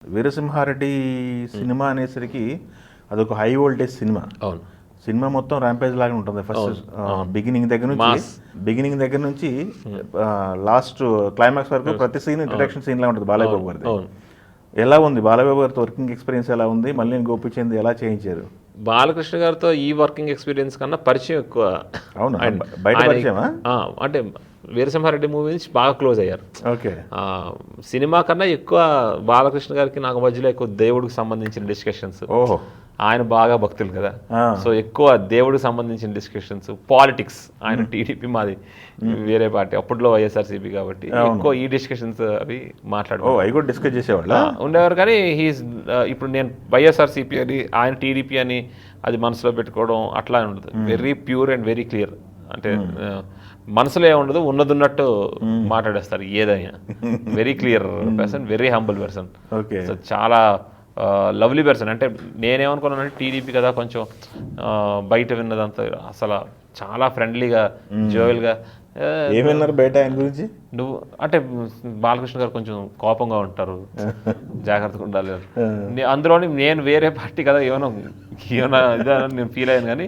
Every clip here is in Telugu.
వీరసింహారెడ్డి సినిమా అనేసరికి అదొక హై వోల్టేజ్ సినిమా. అవును. సినిమా మొత్తం ర్యాంపేజ్ లాగా ఉంటుంది. ఫస్ట్ బిగినింగ్ దగ్గర నుంచి లాస్ట్ క్లైమాక్స్ వరకు ప్రతి సీన్ ఇంట్రడక్షన్ సీన్ లా ఉంటుంది బాలయ్య బాబు గారిది. ఎలా ఉంది బాలయ్య బాబు గారితో వర్కింగ్ ఎక్స్పీరియన్స్ ఎలా ఉంది? మళ్ళీ గోపిచంద్ ఎలా చేయించారు? బాలకృష్ణ గారితో ఈ వర్కింగ్ ఎక్స్పీరియన్స్ కన్నా పరిచయం ఎక్కువ. అవును, బయట పరిచయమా? అంటే వీరసింహారెడ్డి మూవీ నుంచి బాగా క్లోజ్ అయ్యారు. ఓకే. సినిమా కన్నా ఎక్కువ బాలకృష్ణ గారికి నాకు మధ్యలో ఎక్కువ దేవుడికి సంబంధించిన డిస్కషన్స్. ఓహో. ఆయన బాగా భక్తులు కదా, సో ఎక్కువ దేవుడికి సంబంధించిన డిస్కషన్స్, పాలిటిక్స్. ఆయన టీడీపీ, మాది వేరే పార్టీ, అప్పట్లో వైఎస్ఆర్సీపీ కాబట్టి ఎక్కువ ఈ డిస్కషన్స్ అవి డిస్కస్ చేసేవాళ్ళ ఉండేవారు. కానీ హీస్ ఇప్పుడు నేను వైఎస్ఆర్సీపీ అని ఆయన టీడీపీ అని అది మనసులో పెట్టుకోవడం అట్లా ఉండదు. Very pure and very clear. అంటే మనసులో ఏముండదు, ఉన్నదున్నట్టు మాట్లాడేస్తారు ఏదైనా. Very clear person, very humble person. So చాలా లవ్లీ పర్సన్. అంటే నేనేమనుకున్నానంటే టీడీపీ కదా కొంచెం బయట విన్నదంతా అసలు చాలా ఫ్రెండ్లీగా జోయల్గా. ఏమన్నారు బయట ఆయన గురించి? నువ్వు అంటే బాలకృష్ణ గారు కొంచెం కోపంగా ఉంటారు, జాగ్రత్తగా ఉండాలి. అందులోని నేను వేరే పార్టీ కదా, ఏమైనా ఇదా నేను ఫీల్ అయ్యాను. కానీ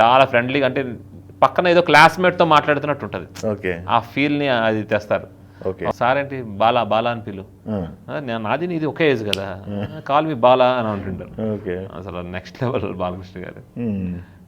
చాలా ఫ్రెండ్లీగా, అంటే పక్కన ఏదో క్లాస్మేట్తో మాట్లాడుతున్నట్టు ఉంటుంది. ఆ ఫీల్ని అది తెస్తారు. సార్ ఏంటి బాలా బాలా అని పిలు, నాది నీది ఒకే ఏజ్ కదా, కాల్ మీ బాలా అని అంటుంటారు. అసలు నెక్స్ట్ లెవెల్ బాలకృష్ణ గారు.